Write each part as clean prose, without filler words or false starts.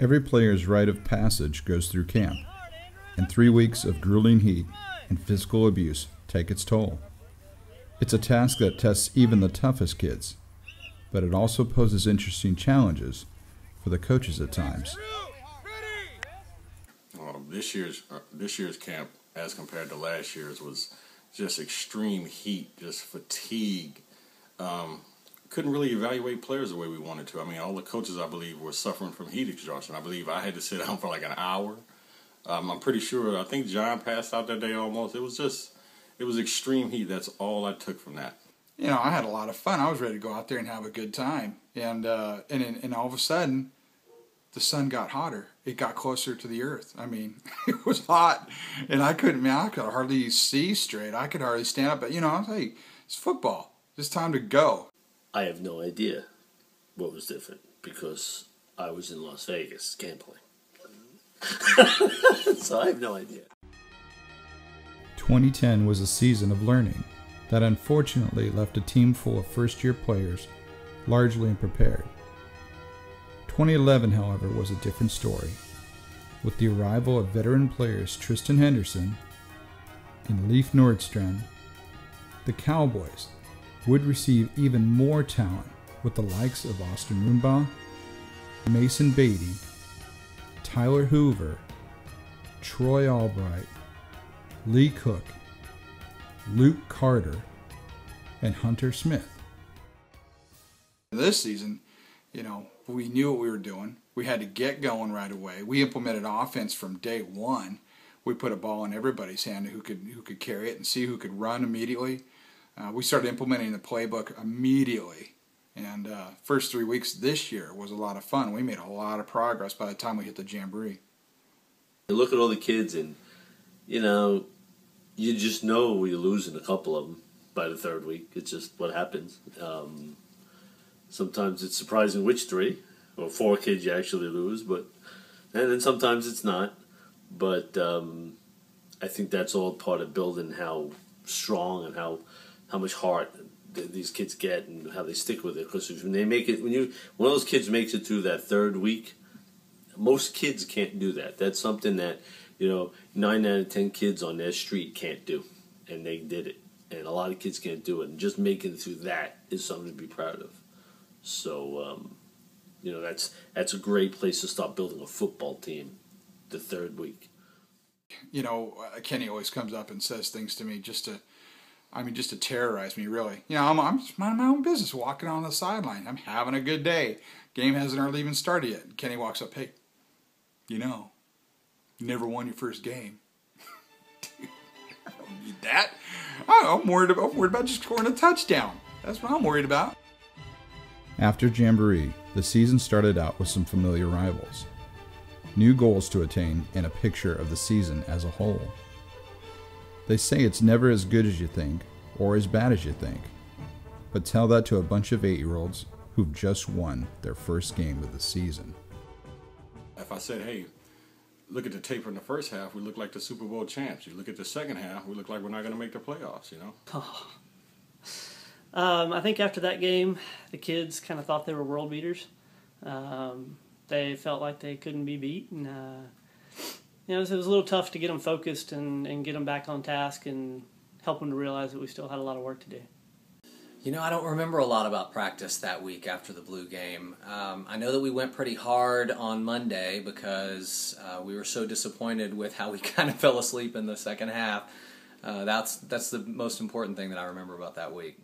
Every player's rite of passage goes through camp, and 3 weeks of grueling heat and physical abuse take its toll. It's a task that tests even the toughest kids, but it also poses interesting challenges for the coaches at times. This year's camp, as compared to last year's, was just extreme heat, just fatigue. Couldn't really evaluate players the way we wanted to. I mean, all the coaches, I believe, were suffering from heat exhaustion. I believe I had to sit down for like an hour. I'm pretty sure, I think John passed out that day almost. It was extreme heat. That's all I took from that. You know, I had a lot of fun. I was ready to go out there and have a good time. And all of a sudden, the sun got hotter. It got closer to the earth. I mean, it was hot. And I could hardly see straight. I could hardly stand up. But, you know, I was like, it's football. It's time to go. I have no idea what was different because I was in Las Vegas gambling. So I have no idea. 2010 was a season of learning that unfortunately left a team full of first-year players largely unprepared. 2011, however, was a different story, with the arrival of veteran players Tristan Henderson and Leif Nordstrand. The Cowboys would receive even more talent with the likes of Austin Roombaugh, Mason Beatty, Tyler Hoover, Troy Albright, Lee Cook, Luke Carter, and Hunter Smith. This season, you know, we knew what we were doing. We had to get going right away. We implemented offense from day one. We put a ball in everybody's hand who could carry it and see who could run immediately. We started implementing the playbook immediately. And first 3 weeks this year was a lot of fun. We made a lot of progress by the time we hit the Jamboree. You look at all the kids and, you know, you just know you're losing a couple of them by the third week. It's just what happens. Sometimes it's surprising which 3 or 4 kids you actually lose, and then sometimes it's not. But I think that's all part of building how strong and how much heart these kids get and how they stick with it. Because when they make it, when one of those kids makes it through that third week, most kids can't do that. That's something that, you know, 9 out of 10 kids on their street can't do, and they did it. And a lot of kids can't do it, and just making it through that is something to be proud of. So, you know, that's a great place to start building a football team, the third week. You know, Kenny always comes up and says things to me just to terrorize me, really. You know, I'm just minding my own business, walking on the sideline. I'm having a good day. Game hasn't hardly even started yet. Kenny walks up, hey, you know, you never won your first game. Dude, I don't need that. I'm worried about just scoring a touchdown. That's what I'm worried about. After Jamboree, the season started out with some familiar rivals, new goals to attain, and a picture of the season as a whole. They say it's never as good as you think, or as bad as you think. But tell that to a bunch of 8-year-olds who've just won their first game of the season. If I said, hey, look at the tape from the first half, we look like the Super Bowl champs. You look at the second half, we look like we're not going to make the playoffs, you know? Oh. I think after that game, the kids kind of thought they were world beaters. They felt like they couldn't be beat, and you know, it was a little tough to get them focused and get them back on task and help them to realize that we still had a lot of work to do. You know, I don't remember a lot about practice that week after the Blue game. I know that we went pretty hard on Monday because we were so disappointed with how we kind of fell asleep in the second half. That's the most important thing that I remember about that week.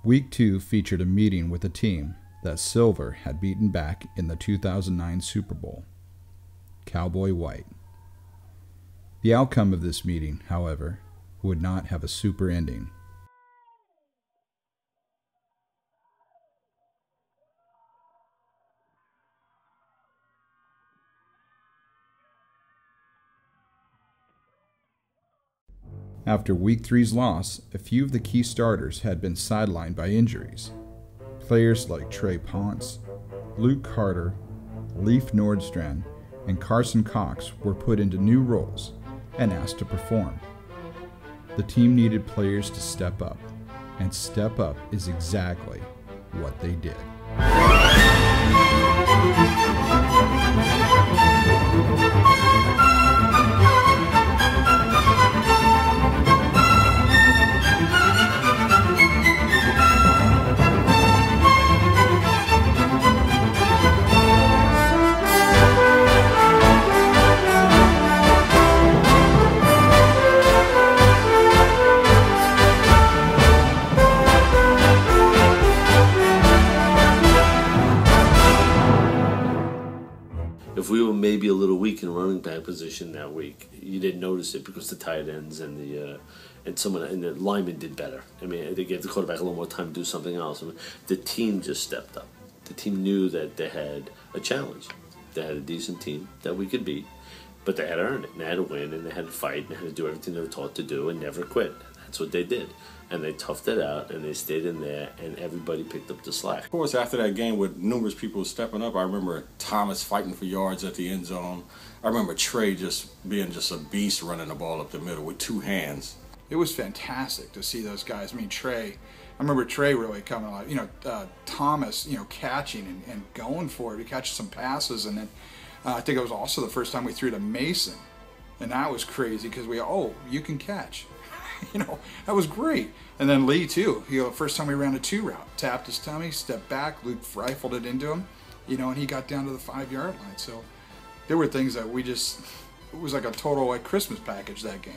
Week 2 featured a meeting with a team that Silver had beaten back in the 2009 Super Bowl, Cowboy White. The outcome of this meeting, however, would not have a super ending. After Week 3's loss, a few of the key starters had been sidelined by injuries. Players like Trey Ponce, Luke Carter, Leif Nordstrand, and Carson Cox were put into new roles and asked to perform. The team needed players to step up, and step up is exactly what they did. if we were maybe a little weak in running back position that week, you didn't notice it because the tight ends and the linemen did better. I mean, they gave the quarterback a little more time to do something else. I mean, the team just stepped up. The team knew that they had a challenge. They had a decent team that we could beat, but they had to earn it. And they had to win, and they had to fight, and they had to do everything they were taught to do and never quit. That's what they did. And they toughed it out, and they stayed in there, and everybody picked up the slack. Of course, after that game with numerous people stepping up, I remember Thomas fighting for yards at the end zone. I remember Trey just being just a beast running the ball up the middle with 2 hands. It was fantastic to see those guys. I mean, Trey, I remember Trey really coming alive. Thomas, catching and going for it. He catches some passes, and then I think it was also the first time we threw to Mason, and that was crazy because you can catch. That was great. And then Lee too. First time we ran a 2 route, tapped his tummy, stepped back, Luke rifled it into him, and he got down to the 5-yard line. So there were things that it was like a total Christmas package that game.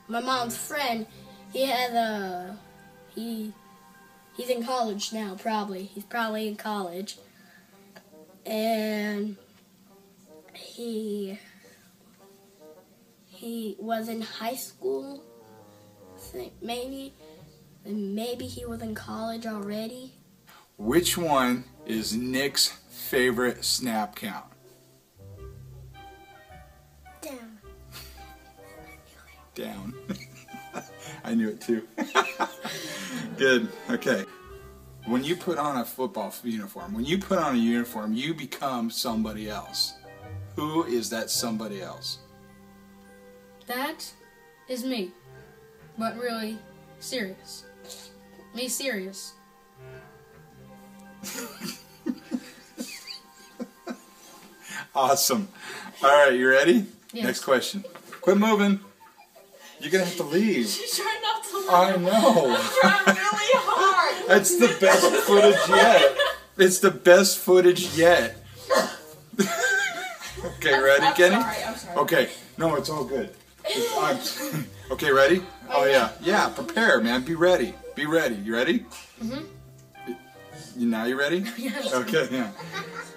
My mom's friend, he's in college now, probably. He's probably in college. And he was in high school, I think maybe. And maybe he was in college already. Which one is Nick's favorite snap count? Down. Down. I knew it too. Good. Okay. When you put on a football uniform, you become somebody else. Who is that somebody else? That is me. But really serious. Me serious. Awesome. All right, you ready? Yes. Next question. Quit moving. You're going to have to leave. She's trying not to laugh. I know. I'm trying really hard. That's the best footage yet. It's the best footage yet. Okay, ready, Kenny? I'm sorry. Okay. No, it's all good. Okay, ready? Oh, yeah. Yeah, prepare, man. Be ready. Be ready. You ready? Now you ready? Yes. Okay, yeah.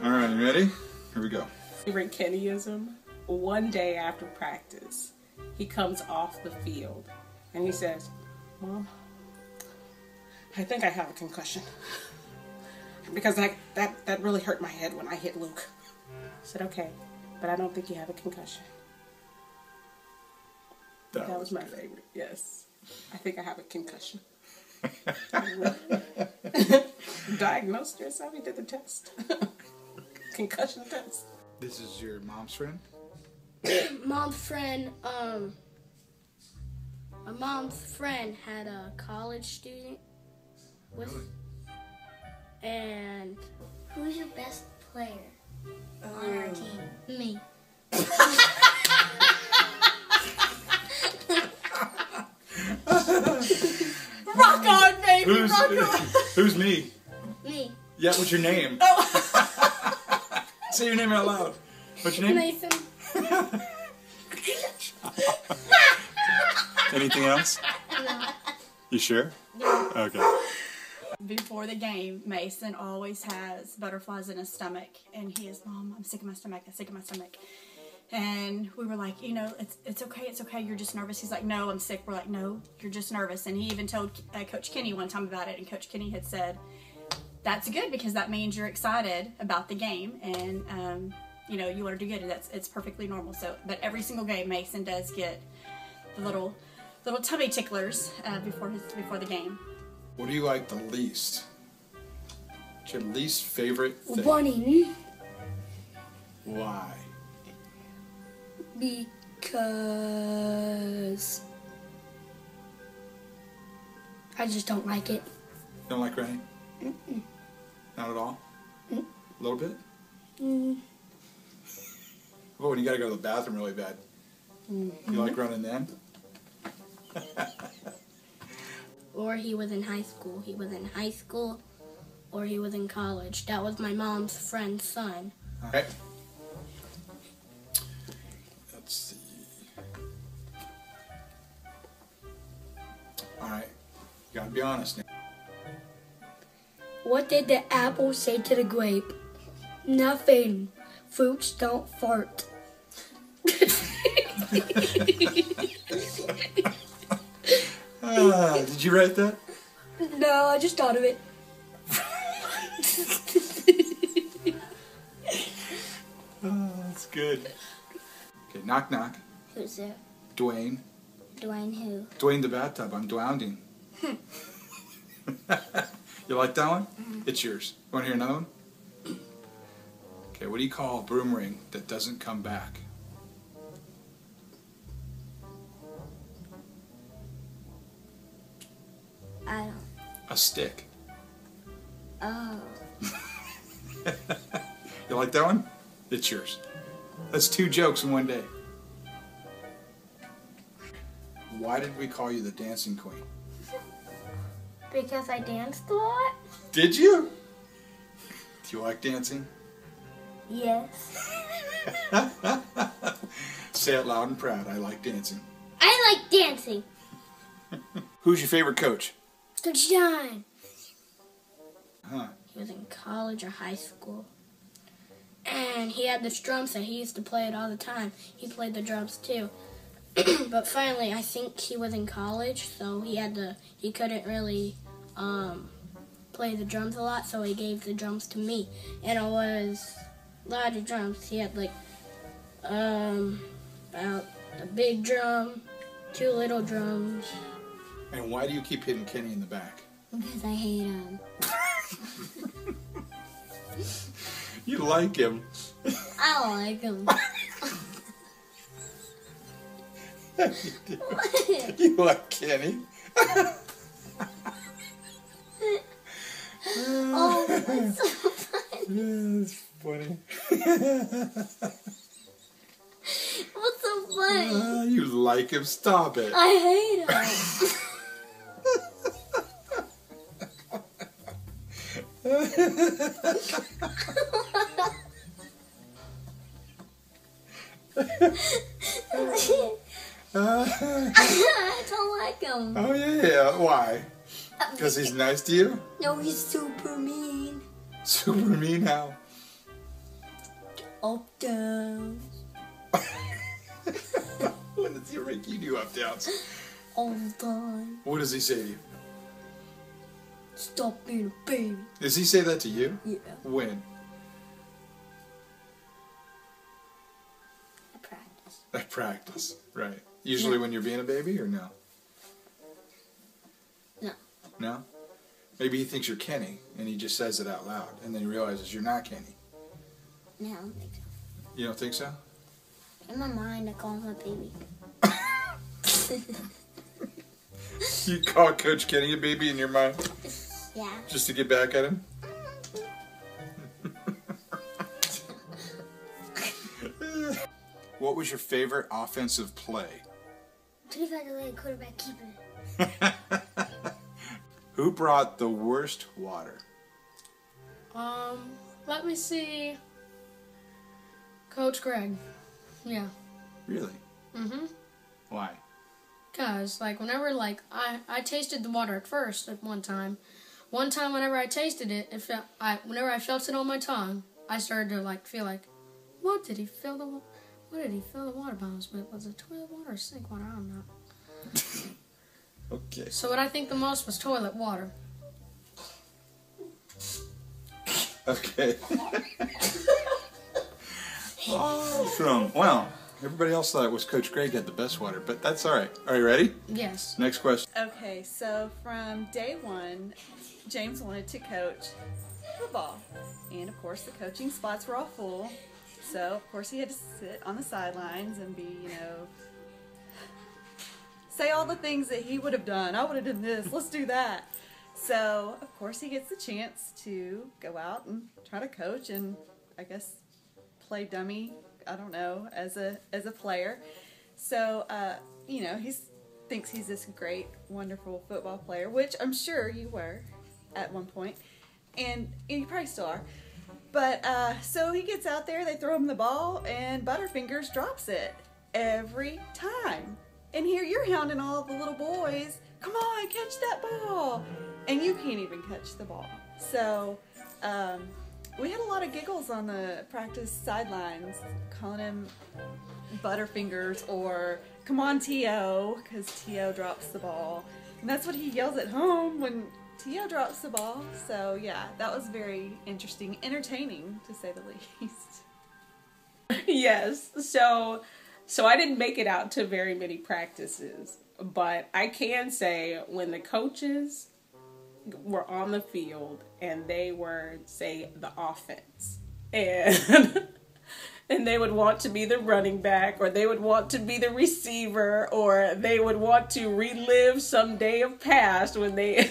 All right, you ready? Here we go. Favorite Kennyism. One day after practice, he comes off the field and he says, "Mom, I think I have a concussion because that really hurt my head when I hit Luke." I said, "Okay, but I don't think you have a concussion." That was my favorite. Yes, I think I have a concussion. Diagnosed yourself. He did the test. Concussion test. This is your mom's friend? Mom's friend, my mom's friend had a college student with, and who's your best player on our team? Me. Rock on, baby. Who's, Rock on. who's me? Me. Yeah, what's your name? Say your name out loud. What's your name? Nathan. Anything else? No. You sure? Okay. Before the game, Mason always has butterflies in his stomach, and he is, "Mom, I'm sick of my stomach, I'm sick of my stomach." And we were like, "You know, it's okay, you're just nervous." He's like, "No, I'm sick." We're like, "No, you're just nervous." And he even told Coach Kenny one time about it, and Coach Kenny had said, "That's good because that means you're excited about the game, and you know, you want to do good, and it's perfectly normal." So, but every single game, Mason does get the little tummy ticklers before the game. What do you like the least? What's your least favorite thing? Running. Why? Because I just don't like it. Don't like running? Not at all? A little bit? Oh, when you gotta go to the bathroom really bad. You like running then? Or he was in high school. He was in high school, or he was in college. That was my mom's friend's son. All right. Let's see. All right. You gotta be honest now. What did the apple say to the grape? Nothing. Fruits don't fart. Did you write that? No, I just thought of it. That's good. Okay, knock knock. Who's there? Dwayne. Dwayne who? Dwayne the bathtub. I'm drowning. You like that one? It's yours. You want to hear another one? Okay, what do you call a boomerang that doesn't come back? I don't. A stick. Oh. You like that one? It's yours. That's 2 jokes in one day. Why did we call you the dancing queen? Because I danced a lot? Did you? Do you like dancing? Yes. Say it loud and proud. I like dancing. I like dancing. Who's your favorite coach? Coach John. Huh. He was in college or high school. And he had this drum set. He used to play it all the time. He played the drums too. But finally, I think he was in college, so he couldn't really play the drums a lot, so he gave the drums to me. And it was a lot of drums. He had like about a big drum, 2 little drums. And why do you keep hitting Kenny in the back? Because I hate him. You like him. I don't like him. You like Kenny. Oh, that's so funny. That's funny. What's so funny? You like him. Stop it. I hate him. I don't like him. Oh yeah. Why? Because he's nice to you? No, he's super mean. Super mean how? Up, down. When does he make you do up downs? All the time. What does he say to you? Stop being a baby. Does he say that to you? Yeah. When? I practice. At practice, right. Usually when you're being a baby or no? No. No? Maybe he thinks you're Kenny and he just says it out loud and then he realizes you're not Kenny. No, I don't think so. You don't think so? In my mind, I call him a baby. You call Coach Kenny a baby in your mind Yeah. just to get back at him? What was your favorite offensive play? 25-to-1 quarterback keeper. Who brought the worst water? Let me see. Coach Greg. Yeah. Really? Mm-hmm. Why? Cause whenever I tasted the water at first at one time. One time whenever I tasted it, whenever I felt it on my tongue, I started to feel like, what did he fill the water bottles with? Was it toilet water or sink water? I don't know. Okay. So what I think the most was toilet water. Okay. Awesome. Well, everybody else thought it was Coach Greg had the best water, but that's all right. Are you ready? Yes. Next question. Okay, so from day one, James wanted to coach football. And of course, the coaching spots were all full. So, of course, he had to sit on the sidelines and be, say all the things that he would have done. I would have done this. Let's do that. So, of course, he gets the chance to go out and try to coach and, I guess, play dummy, I don't know, as a player. So, he thinks he's this great, wonderful football player, which I'm sure you were at one point. And you probably still are. But, so he gets out there, they throw him the ball, and Butterfingers drops it every time. And here you're hounding all the little boys, come on, catch that ball. And you can't even catch the ball. So, we had a lot of giggles on the practice sidelines, calling him Butterfingers or come on, T.O., because T.O. drops the ball. And that's what he yells at home when T.O. drops the ball. So, yeah, that was very interesting, entertaining, to say the least. Yes, so I didn't make it out to very many practices, but I can say when the coaches were on the field and they were, say, the offense, and and they would want to be the running back, or they would want to be the receiver, or they would want to relive some day of past when they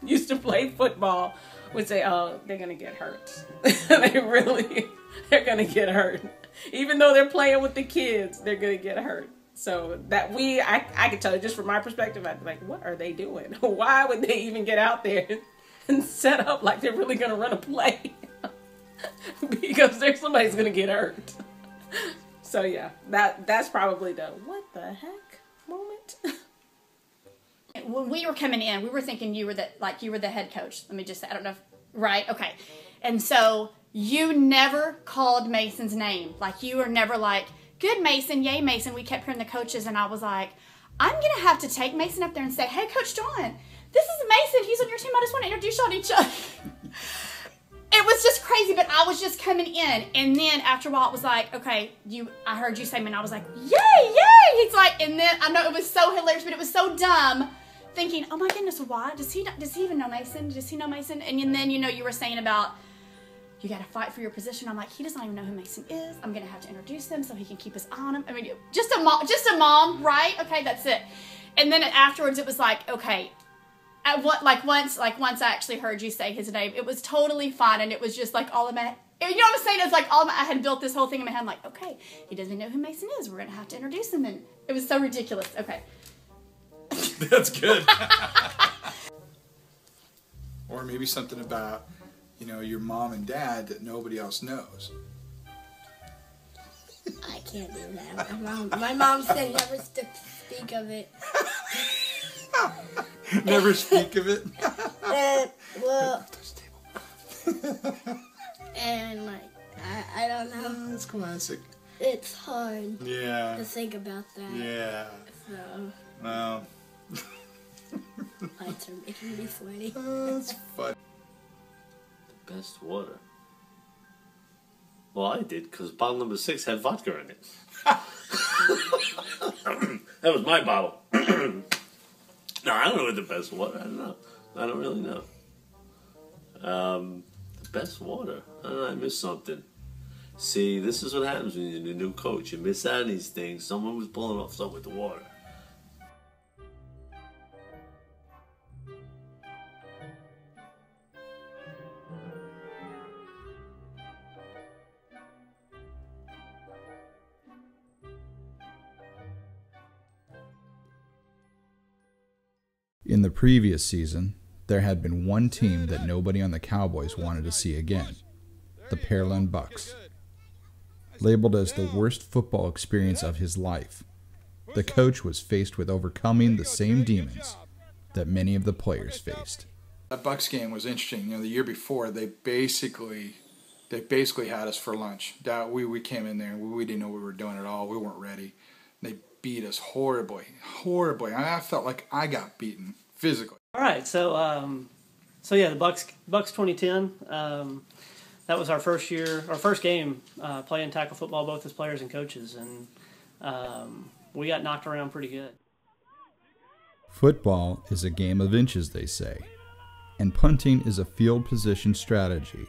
used to play football, would say, oh, they're going to get hurt. They're going to get hurt. Even though they're playing with the kids, they're going to get hurt. So that I could tell you, just from my perspective, I'd be like, what are they doing? Why would they even get out there and set up like they're really going to run a play? Because somebody's going to get hurt. So yeah, that's probably the what the heck moment. When we were coming in, we were thinking you were the head coach. Let me just say, I don't know if, right? Okay. And so you never called Mason's name. Like, you were never like, good Mason, yay Mason. We kept hearing the coaches, and I was like, I'm going to have to take Mason up there and say, hey, Coach John, this is Mason. He's on your team. I just want to introduce y'all to each other. It was just crazy, but I was just coming in. And then after a while, it was like, okay, I heard you say, and I was like, yay, yay. He's like, and then I know it was so hilarious, but it was so dumb, thinking, oh my goodness, why? Does he even know Mason? Does he know Mason? And then, you were saying about, you got to fight for your position. I'm like, he doesn't even know who Mason is. I'm going to have to introduce him so he can keep his eye on him. I mean, just a mom, right? Okay, that's it. And then afterwards, it was like, okay, once I actually heard you say his name, it was totally fine, and it was just like all of my, you know what I'm saying? It's like I had built this whole thing in my head. I'm like, okay, he doesn't know who Mason is. We're going to have to introduce him, and it was so ridiculous. Okay. That's good. Or maybe something about, your mom and dad that nobody else knows. I can't do that. My mom said never speak of it. Never speak of it? Well, and I don't know. Oh, that's classic. It's hard to think about that. Yeah. So. Well. Lights are making me sweaty. That's fun. The best water. Well, I did, because bottle number 6 had vodka in it. That was my bottle. No, I don't know what the best water. I don't know. I don't really know. The best water. I don't know. I missed something. See, this is what happens when you're the new coach. You miss out on these things. Someone was pulling off something with the water. In the previous season, there had been one team that nobody on the Cowboys wanted to see again, the Pearland Bucks. Labeled as the worst football experience of his life, the coach was faced with overcoming the same demons that many of the players faced. That Bucks game was interesting. The year before, they basically had us for lunch. We came in there and we didn't know what we were doing at all. We weren't ready. They beat us horribly. I felt like I got beaten physically. All right, so yeah, the Bucks 2010. That was our first game playing tackle football, both as players and coaches, and we got knocked around pretty good. Football is a game of inches, they say, and punting is a field position strategy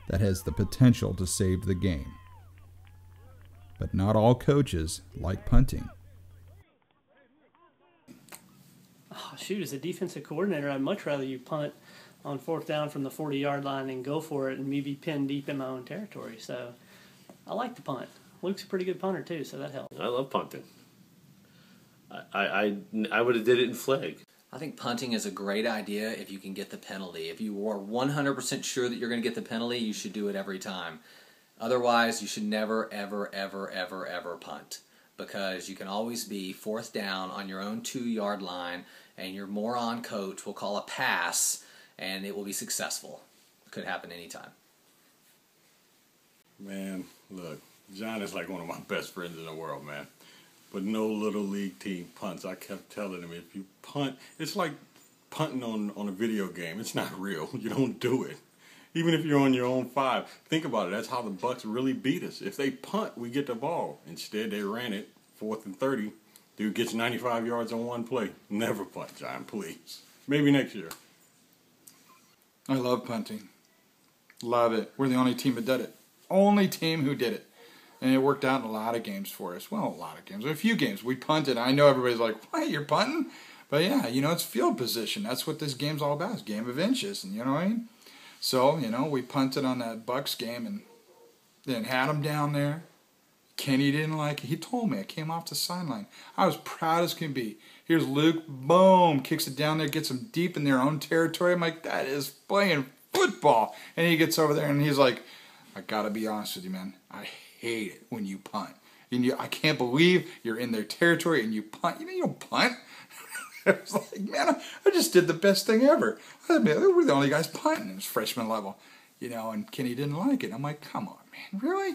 that has the potential to save the game. But not all coaches like punting. Oh, shoot, as a defensive coordinator, I'd much rather you punt on 4th down from the 40-yard line and go for it and me be pinned deep in my own territory. So I like the punt. Luke's a pretty good punter, too, so that helps. I love punting. I would have did it in flag. I think punting is a great idea if you can get the penalty. If you are 100% sure that you're going to get the penalty, you should do it every time. Otherwise, you should never, ever, ever, ever, ever punt, because you can always be 4th down on your own 2-yard line, and your moron coach will call a pass, and it will be successful. Could happen anytime. Man, look, John is like one of my best friends in the world, man. But no little league team punts. I kept telling him, if you punt, it's like punting on a video game. It's not real. You don't do it. Even if you're on your own 5. Think about it. That's how the Bucks really beat us. If they punt, we get the ball. Instead, they ran it, 4th and 30. Dude gets 95 yards on one play. Never punt, John, please. Maybe next year. I love punting. Love it. We're the only team that did it. Only team who did it. And it worked out in a lot of games for us. Well, a lot of games. A few games. We punted. I know everybody's like, what, you're punting? But yeah, it's field position. That's what this game's all about. It's a game of inches. And you know what I mean? So, we punted on that Bucks game and then had him down there. Kenny didn't like it. He told me. I came off the sideline. I was proud as can be. Here's Luke. Boom. Kicks it down there. Gets them deep in their own territory. I'm like, that is playing football. And he gets over there and he's like, I got to be honest with you, man. I hate it when you punt. And I can't believe you're in their territory and you punt. You don't punt. I was like, man, I just did the best thing ever. I mean, we're the only guys punting. It was freshman level, and Kenny didn't like it. I'm like, come on, man, really?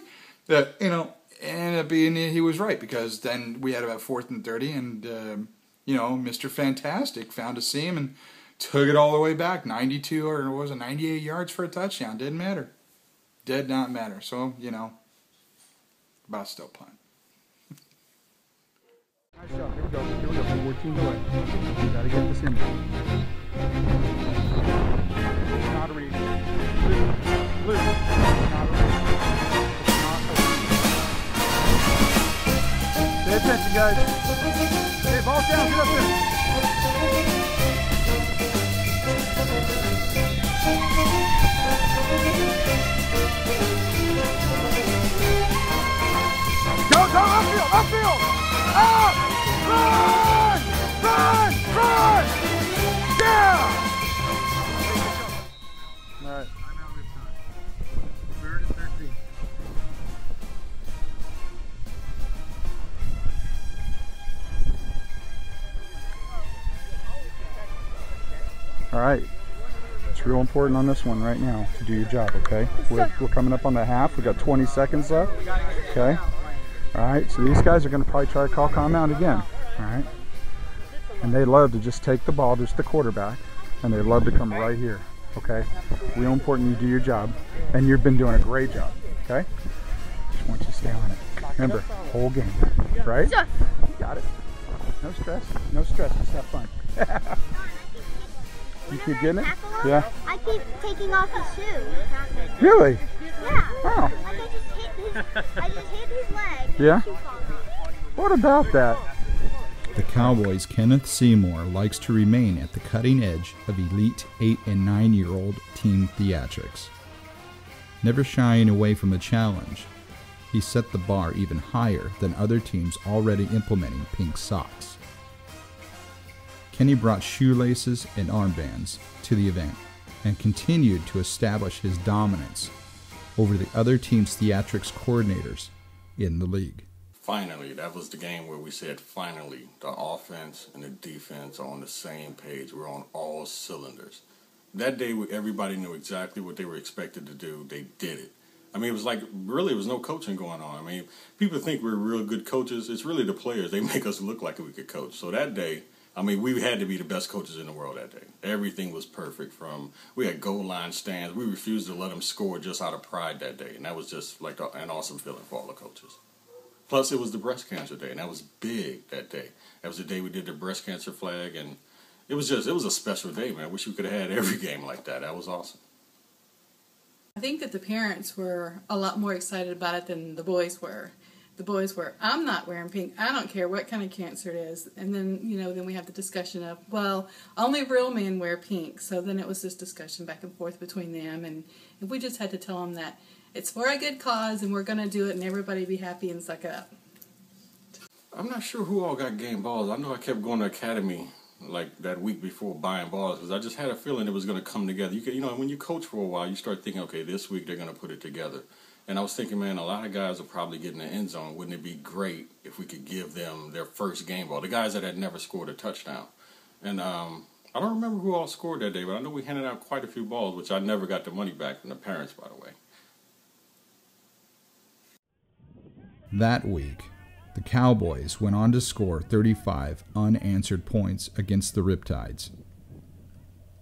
Ended up being he was right, because then we had about 4th and 30, and Mr. Fantastic found a seam and took it all the way back, 92 or was it 98 yards for a touchdown. Didn't matter. Did not matter. So about still punt. Nice shot. Here we go. 14 away. You gotta get this in there. Not a read. Blue. Not a read. Not a read. Pay attention, guys. Hey, ball down. Get up there. Go, upfield, upfield! Up! Run! Run! Run! Yeah! All right. I'm out of time. 3rd and 13. All right. It's real important on this one right now to do your job, okay? We're coming up on the half. We got 20 seconds left, okay? All right, so these guys are going to probably try to call timeout again, all right? And they love to just take the ball, just the quarterback, and they love to come right here, okay? Real important you do your job, and you've been doing a great job, okay? Just want you to stay on it. Remember, whole game, right? Got it. No stress, just have fun. You keep getting it? Yeah. I keep taking off his shoe. Really? Yeah. Oh. Like I just hit his leg. Yeah? What about that? The Cowboys' Kenneth Seymour likes to remain at the cutting edge of elite 8- and 9-year-old team theatrics. Never shying away from a challenge, he set the bar even higher than other teams already implementing pink socks. Kenny brought shoelaces and armbands to the event and continued to establish his dominance over the other team's theatrics coordinators in the league. Finally, that was the game where we said, finally, the offense and the defense are on the same page. We're on all cylinders. That day, everybody knew exactly what they were expected to do. They did it. I mean, it was like, really, there was no coaching going on. I mean, people think we're real good coaches. It's really the players. They make us look like we could coach. So that day, I mean, we had to be the best coaches in the world that day. Everything was perfect. We had goal line stands. We refused to let them score just out of pride that day. And that was just like an awesome feeling for all the coaches. Plus, it was the breast cancer day, and that was big that day. That was the day we did the breast cancer flag, and it was a special day, man. I wish we could have had every game like that. That was awesome. I think that the parents were a lot more excited about it than the boys were. The boys were, I'm not wearing pink. I don't care what kind of cancer it is. And then, then we have the discussion of, well, only real men wear pink. So then it was this discussion back and forth between them. And we just had to tell them that it's for a good cause and we're going to do it and everybody be happy and suck it up. I'm not sure who all got game balls. I know I kept going to Academy like that week before buying balls because I just had a feeling it was going to come together. When you coach for a while, you start thinking, okay, this week they're going to put it together. And I was thinking, man, a lot of guys will probably get in the end zone. Wouldn't it be great if we could give them their first game ball? The guys that had never scored a touchdown. And I don't remember who all scored that day, but I know we handed out quite a few balls, which I never got the money back from the parents, by the way. That week, the Cowboys went on to score 35 unanswered points against the Riptides.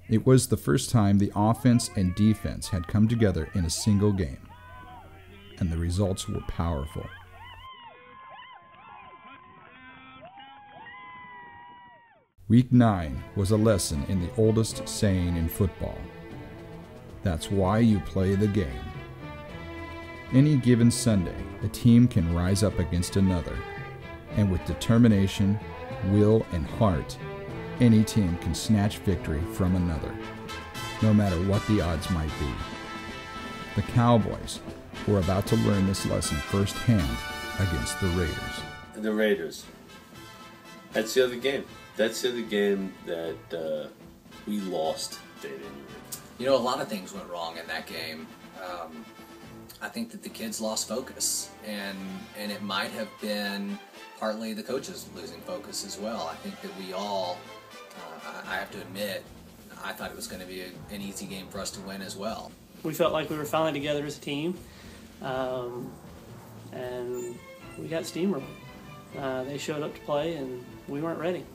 It was the first time the offense and defense had come together in a single game. And the results were powerful. Week 9 was a lesson in the oldest saying in football. That's why you play the game. Any given Sunday, a team can rise up against another, and with determination, will, and heart, any team can snatch victory from another, no matter what the odds might be. The Cowboys were about to learn this lesson firsthand against the Raiders. The Raiders. That's the other game. That's the other game that we lost. You know, a lot of things went wrong in that game. I think that the kids lost focus, and it might have been partly the coaches losing focus as well. I think that we all, I have to admit, I thought it was going to be an easy game for us to win as well. We felt like we were finally together as a team, and we got steamrolled. They showed up to play, and we weren't ready.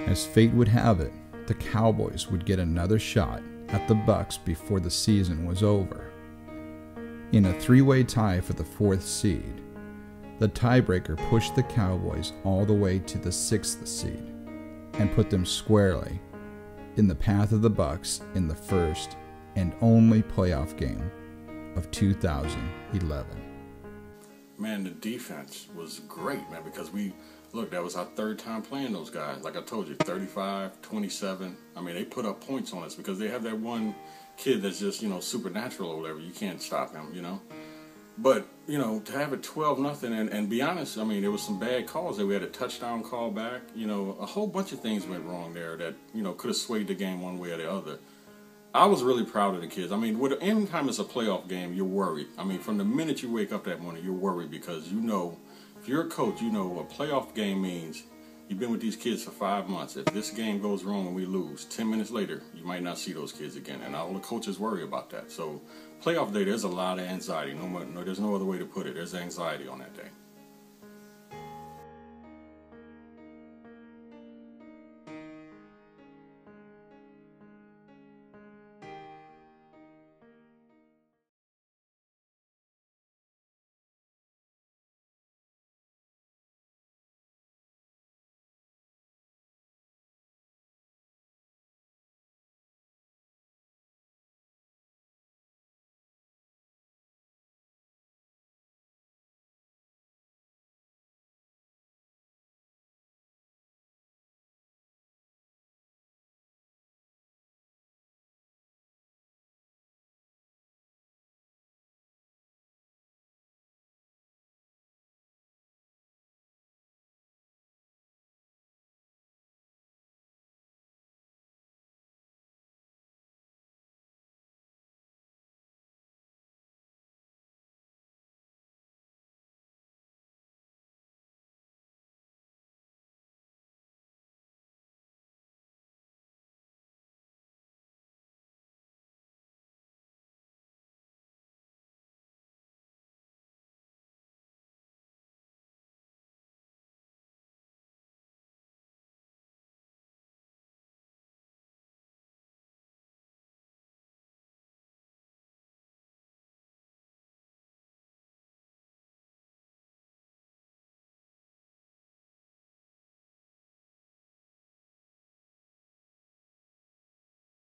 As fate would have it, the Cowboys would get another shot at the Bucs before the season was over. In a three-way tie for the 4th seed, the tiebreaker pushed the Cowboys all the way to the 6th seed and put them squarely in the path of the Bucs in the first and only playoff game of 2011. Man, the defense was great, man, because look, that was our 3rd time playing those guys. Like I told you, 35, 27. I mean, they put up points on us because they have that one kid that's just, supernatural or whatever. You can't stop him, But, to have it 12-0 and be honest, I mean, there was some bad calls there. We had a touchdown call back. A whole bunch of things went wrong there that, could have swayed the game one way or the other. I was really proud of the kids. I mean, anytime it's a playoff game, you're worried. I mean, from the minute you wake up that morning, you're worried because if you're a coach, a playoff game means you've been with these kids for 5 months. If this game goes wrong and we lose, 10 minutes later, you might not see those kids again. And all the coaches worry about that. So playoff day, there's a lot of anxiety. There's no other way to put it. There's anxiety on that day.